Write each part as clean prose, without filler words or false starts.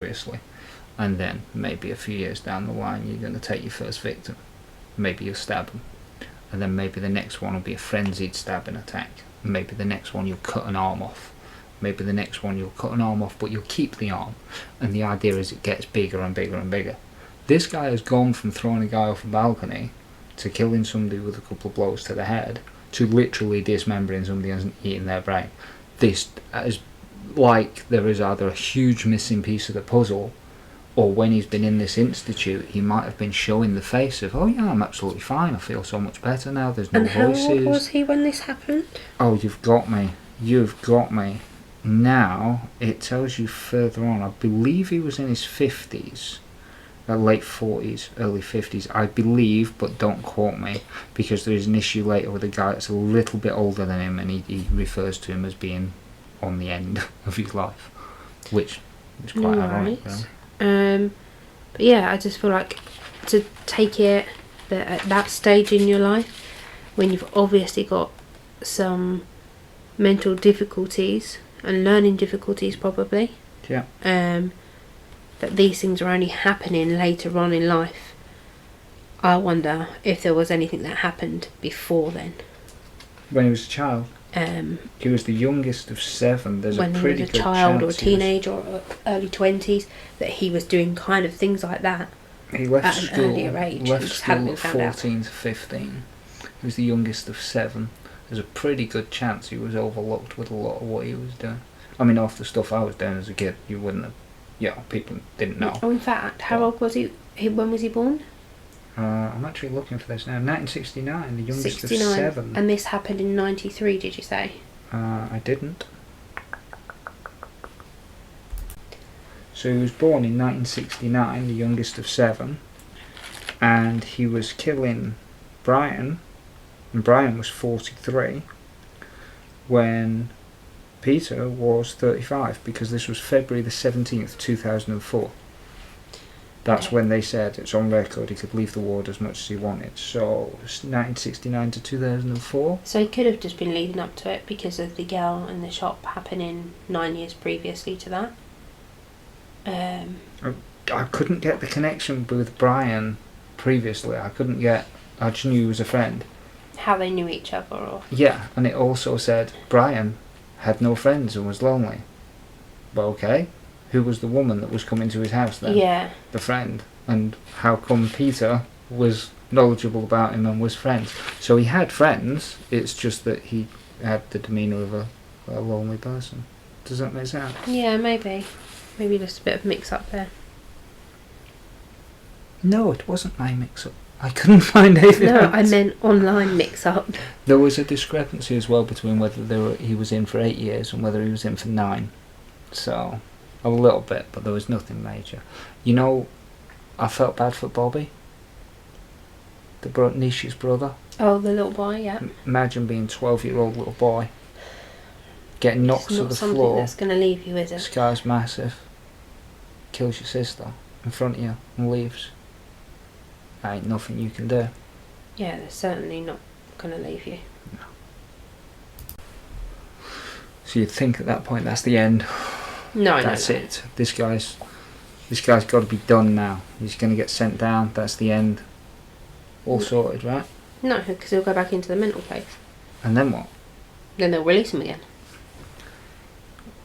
seriously. And then maybe a few years down the line, you're going to take your first victim. Maybe you'll stab them. And then maybe the next one will be a frenzied stabbing attack. Maybe the next one you'll cut an arm off. Maybe the next one you'll cut an arm off, but you'll keep the arm. And the idea is it gets bigger and bigger and bigger. This guy has gone from throwing a guy off a balcony to killing somebody with a couple of blows to the head to literally dismembering somebody and eating their brain. This is like there is either a huge missing piece of the puzzle, or when he's been in this institute, he might have been showing the face of, oh yeah, I'm absolutely fine, I feel so much better now, there's no voices. And how old was he when this happened? Oh, you've got me. Now, it tells you further on, I believe he was in his 50s, late 40s, early 50s, I believe, but don't quote me, because there is an issue later with a guy that's a little bit older than him, and he refers to him as being on the end of his life, which is quite ironic, really. But yeah, I just feel like to take it that at that stage in your life, when you've obviously got some mental difficulties and learning difficulties probably, yeah, that these things are only happening later on in life. I wonder if there was anything that happened before then. When he was a child. He was the youngest of 7. There's when a pretty good he was a child or a chance teenager or early 20s, that he was doing kind of things like that. He left at school, an earlier age. left Just hadn't school been at found 14 to 15. He was the youngest of 7. There's a pretty good chance he was overlooked with a lot of what he was doing. I mean, off the stuff I was doing as a kid, you wouldn't have, people didn't know. Oh, in fact, how old was he? When was he born? I'm actually looking for this now. 1969, the youngest 69. of 7. And this happened in 93, did you say? I didn't. So he was born in 1969, the youngest of 7, and he was killing Bryan, and Bryan was 43, when Peter was 35, because this was February the 17th, 2004. That's okay. when they said it's on record he could leave the ward as much as he wanted. So it was 1969 to 2004. So he could have just been leading up to it because of the girl in the shop happening 9 years previously to that. I couldn't get the connection with Bryan previously. I just knew he was a friend. How they knew each other, or... Yeah, and it also said Bryan had no friends and was lonely. But okay, who was the woman that was coming to his house then? Yeah. The friend. And how come Peter was knowledgeable about him and was friends? So he had friends, it's just that he had the demeanour of a lonely person. Does that make sense? Yeah, maybe. Maybe just a bit of mix-up there. No, it wasn't my mix-up. I couldn't find anything. No, I meant online mix-up. There was a discrepancy as well between whether he was in for 8 years and whether he was in for 9. So, a little bit, but there was nothing major. I felt bad for Bobby, Nisha's brother. Oh, the little boy, yeah. Imagine being 12-year-old little boy, getting knocked to the floor. It's not something that's going to leave you, is it? This guy's massive. Kills your sister in front of you and leaves. There ain't nothing you can do. Yeah, they're certainly not going to leave you. No. So you'd think at that point that's the end. No, that's it. This guy's got to be done now. He's going to get sent down. That's the end. All sorted, right? No, because he'll go back into the mental place. And then what? Then they'll release him again.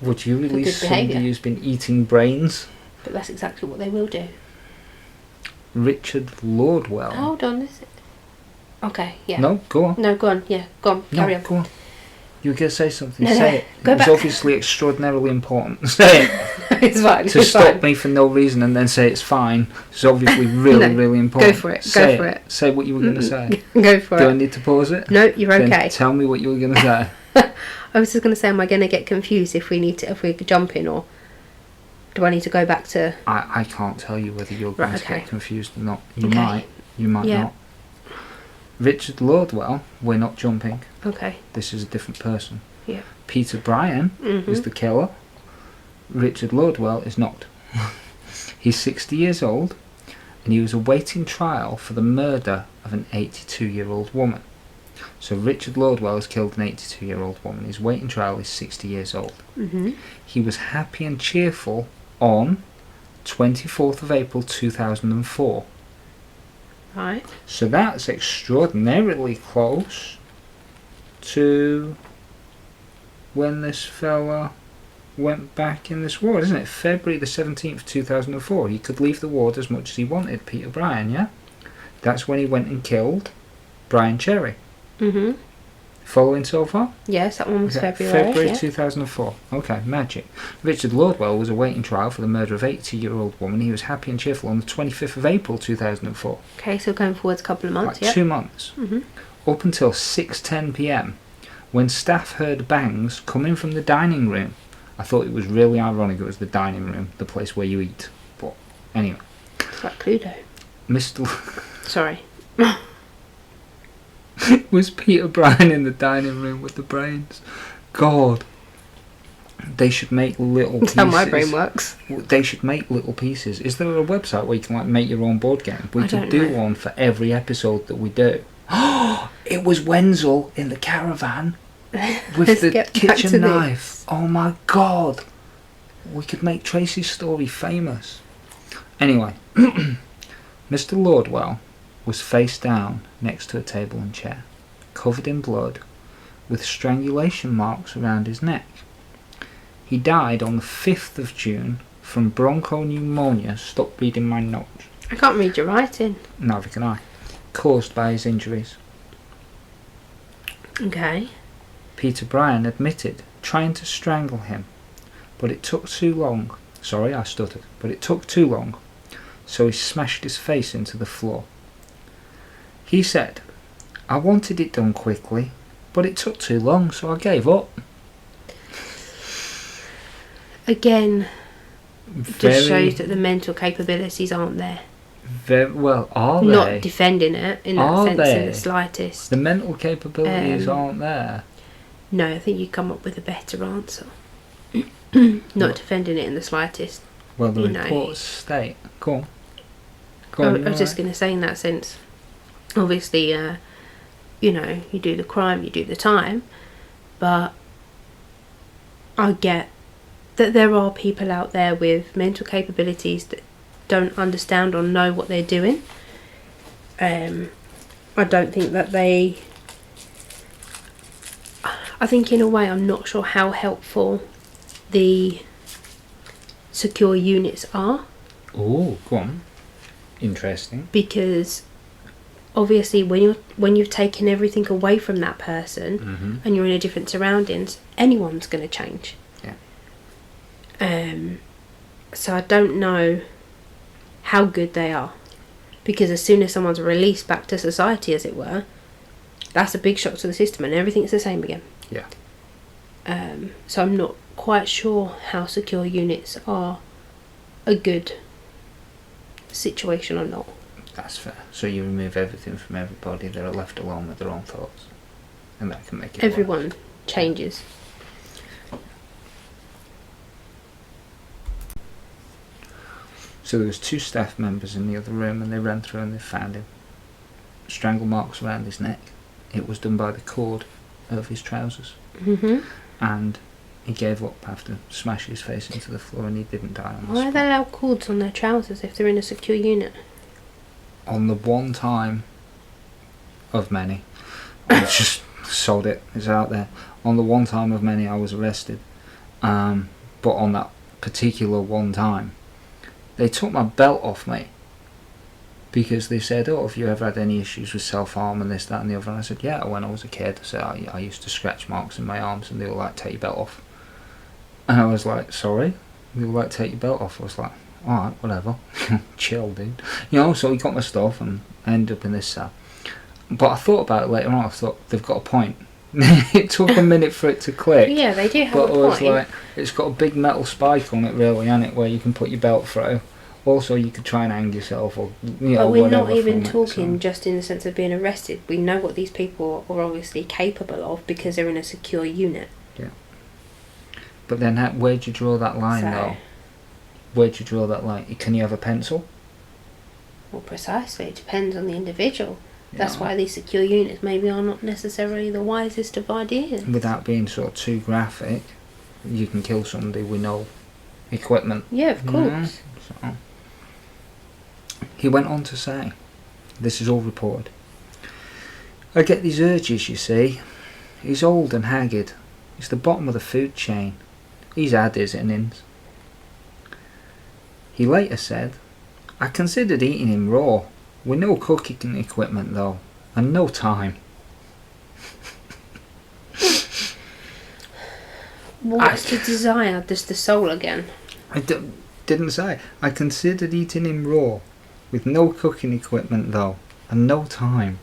Would you release somebody who's been eating brains? But that's exactly what they will do. Richard Lordwell. Hold on, is it? Okay, yeah. No, go on. No, go on, yeah, go on, carry on. Go on. You were going to say something. No, say it. Go back. It's obviously extraordinarily important. Say it. It's fine. To stop me for no reason and then say it's fine. It's obviously really, really important. Go for it. Say go for it. Say what you were going to say. Go for it. Do I need to pause it? No, you're okay. Then tell me what you were going to say. I was just going to say, am I going to get confused if we're jumping, or do I need to go back to... I can't tell you whether you're going to get confused or not. You might not. Richard Lordwell, we're not jumping. Okay. This is a different person. Yeah. Peter Bryan is the killer. Richard Lordwell is not. He's 60 years old, and he was awaiting trial for the murder of an 82-year-old woman. So Richard Lordwell has killed an 82-year-old woman. His waiting trial is 60 years old. Mm-hmm. He was happy and cheerful on 24th of April 2004. Right. So that's extraordinarily close to when this fella went back in this ward, isn't it? February the 17th, 2004. He could leave the ward as much as he wanted, Peter Bryan, yeah? That's when he went and killed Brian Cherry. Mm-hmm. Following so far? Yes, that one was Okay, February. February Yeah. 2004. Okay, magic. Richard Lordwell was awaiting trial for the murder of 80-year-old woman. He was happy and cheerful on the 25th of April 2004. Okay, so going forwards a couple of months, Like 2 months. Mm-hmm. Up until 6:10 p.m, when staff heard bangs coming from the dining room. I thought it was really ironic it was the dining room, the place where you eat. But anyway. It's like Cluedo. Mr. Sorry. Was Peter Bryan in the dining room with the brains? God. They should make little That's pieces. how my brain works. They should make little pieces. Is there a website where you can like make your own board game? We I could don't do know. one for every episode that we do. It was Wenzel in the caravan with Let's the get back kitchen to knife. this. Oh my God. We could make Tracy's story famous. Anyway, Mr. Lordwell was face down next to a table and chair, covered in blood, with strangulation marks around his neck. He died on the 5th of June from bronchopneumonia. Stop reading my notes. I can't read your writing. Neither can I. Caused by his injuries. Okay. Peter Bryan admitted trying to strangle him, but it took too long. Sorry, I stuttered. But it took too long, so he smashed his face into the floor. He said, "I wanted it done quickly, but it took too long, so I gave up." Again, Very, just shows that the mental capabilities aren't there. very well. Are they? Not defending it in that Are sense they? in the slightest. The mental capabilities Um, aren't there. No, I think you come up with a better answer. Not defending it in the slightest. Well, the you know. reports state. Go on. Go I on. was just going to say in that sense, obviously, you know, you do the crime, you do the time, but I get that there are people out there with mental capabilities that don't understand or know what they're doing. I don't think that they... I think in a way I'm not sure how helpful the secure units are, Oh, go on. Interesting. because obviously when you've taken everything away from that person Mm-hmm. and you're in a different surroundings, anyone's going to change. Yeah. So I don't know how good they are, because as soon as someone's released back to society, as it were, that's a big shock to the system and everything's the same again. Yeah. So I'm not quite sure how secure units are a good situation or not. That's fair. So you remove everything from everybody, they're left alone with their own thoughts. And that can make it Everyone work. changes. So there was 2 staff members in the other room and they ran through and they found him. Strangle marks around his neck. It was done by the cord of his trousers. hmm And he gave up after smashing his face into the floor and he didn't die on the Why spot. are they allowed cords on their trousers if they're in a secure unit? On the one time of many, I just sold it, it's out there. On the one time of many I was arrested, but on that particular one time, they took my belt off me because they said, "Oh, have you ever had any issues with self-harm and this, that and the other?" And I said, "Yeah, when I was a kid." I said, I used to scratch marks in my arms and they were like, "Take your belt off." And I was like, "Sorry?" They were like, "Take your belt off." I was like, "Alright, whatever." Chill, dude. You know, so he got my stuff and I ended up in this cell. But I thought about it later on, I thought, they've got a point. It took a minute for it to click. Yeah, they do have But a I was point. like, it's got a big metal spike on it really, hasn't it, where you can put your belt through. Also, you could try and hang yourself or, you know, But we're whatever not even from it, talking so. just in the sense of being arrested. We know what these people are obviously capable of because they're in a secure unit. But then where'd you draw that line So- though? Where'd you draw that line? Can you have a pencil? Well, precisely. It depends on the individual. You That's know, why these secure units maybe are not necessarily the wisest of ideas. without being sort of too graphic, you can kill somebody we know equipment. Yeah, of course. So. He went on to say, this is all reported, I get these urges, you see. He's old and haggard. He's the bottom of the food chain. He's had his innings. He later said, I considered eating him raw, with no cooking equipment though, and no time. What's the desire? Just the soul again? Didn't say. I considered eating him raw, with no cooking equipment though, and no time.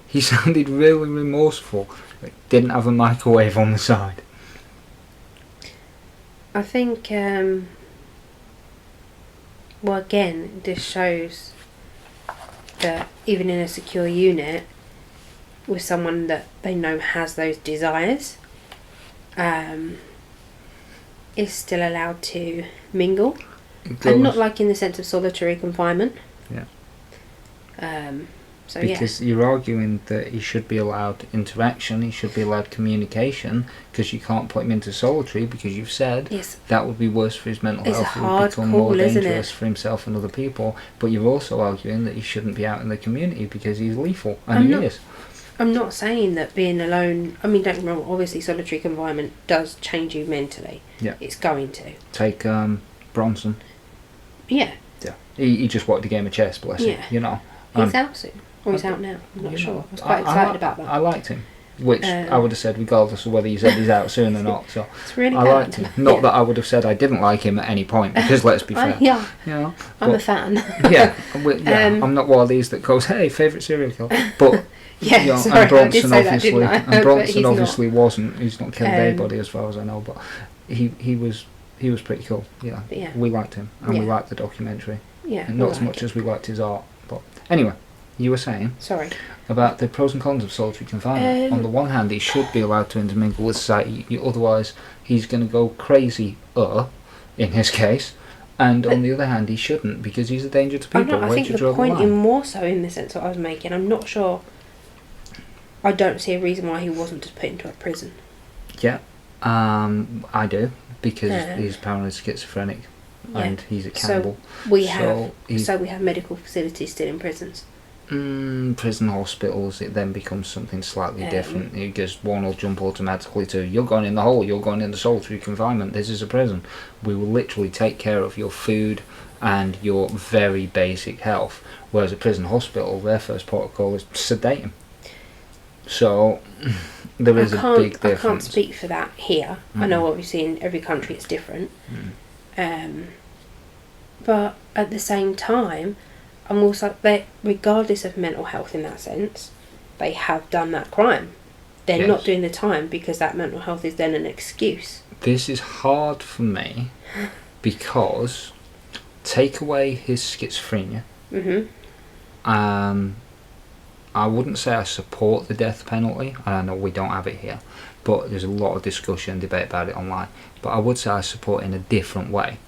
He sounded really remorseful. Didn't have a microwave on the side. I think, well, again, this shows that even in a secure unit, with someone that they know has those desires, is still allowed to mingle. And not like in the sense of solitary confinement. Yeah. So because you're arguing that he should be allowed interaction, he should be allowed communication, because you can't put him into solitary because you've said that would be worse for his mental health. It would become more dangerous for himself and other people. But you're also arguing that he shouldn't be out in the community because he's lethal, and he is. I'm not saying that being alone, I mean, don't get me wrong, obviously solitary confinement does change you mentally. Yeah. It's going to. Take Bronson. Yeah. Yeah. He just wanted a game of chess, bless him, you know. He's out soon. Or he's out now. I'm not sure. I was quite excited about that. I liked him. Which I would have said regardless of whether you said he's out soon or not. So it's really I liked him. Not that I would have said I didn't like him at any point, because let's be fair. Yeah. You know, I'm a fan. Yeah. I'm not one of these that goes, hey, favourite serial killer. But yeah, you know, sorry, and Bronson I did say obviously that, didn't I? and Bronson obviously wasn't. He's not killed anybody as far as I know, but he was pretty cool. Yeah. We liked him, and we liked the documentary. Yeah. And not as much as we liked his art. But anyway, you were saying about the pros and cons of solitary confinement. On the one hand, he should be allowed to intermingle with society, otherwise he's going to go crazy in his case, and on the other hand he shouldn't, because he's a danger to people. I think the point in more so in the sense that I was making, I'm not sure, I don't see a reason why he wasn't just put into a prison. Yeah, I do, because he's paranoid schizophrenic. And he's a cannibal. So we have medical facilities still in prisons. Prison hospitals, it then becomes something slightly different. Because one will jump automatically to, you're going in the hole, you're going in the solitary confinement, this is a prison. We will literally take care of your food and your very basic health. Whereas a prison hospital, their first protocol is sedate him. So there is a big difference. I can't speak for that here. I know obviously in every country it's different. But at the same time, I'm also like, regardless of mental health in that sense, they have done that crime. They're not doing the time because that mental health is then an excuse. This is hard for me because take away his schizophrenia. I wouldn't say I support the death penalty. I know we don't have it here, but there's a lot of discussion and debate about it online. But I would say I support it in a different way.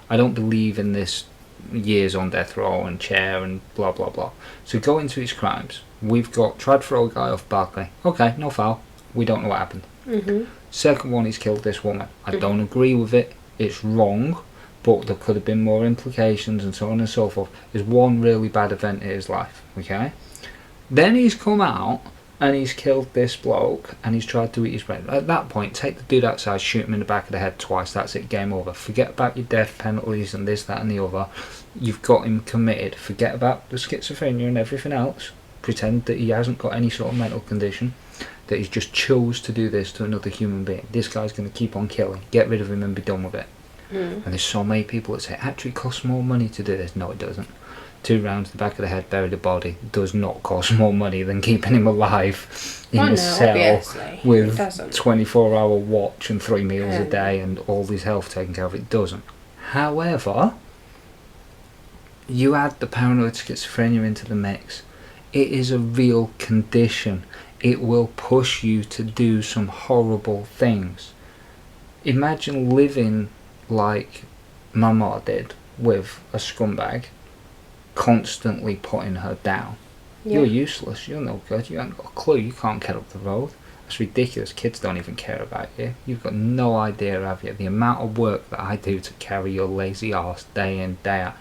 I don't believe in this years on death row and chair and blah blah blah. So go into his crimes. We've got tried to throw a guy off balcony. Okay, no foul. We don't know what happened. Second one, he's killed this woman. I don't agree with it. It's wrong, but there could have been more implications and so on and so forth. There's one really bad event in his life. Okay. Then he's come out and he's killed this bloke and he's tried to eat his brain. At that point, take the dude outside, shoot him in the back of the head twice, that's it, game over. Forget about your death penalties and this, that and the other. You've got him committed. Forget about the schizophrenia and everything else. Pretend that he hasn't got any sort of mental condition, that he's just chose to do this to another human being. This guy's going to keep on killing. Get rid of him and be done with it. And there's so many people that say, it actually costs more money to do this. No, it doesn't. 2 rounds to the back of the head, bury the body, does not cost more money than keeping him alive in a cell with 24-hour watch and 3 meals a day and all his health taken care of. It doesn't. However, you add the paranoid schizophrenia into the mix. It is a real condition. It will push you to do some horrible things. Imagine living like Mama did with a scumbag, constantly putting her down. You're useless, you're no good, you haven't got a clue, you can't get up the road. A It's ridiculous. Kids don't even care about you. You've got no idea, have you? The amount of work that I do to carry your lazy arse day in, day out.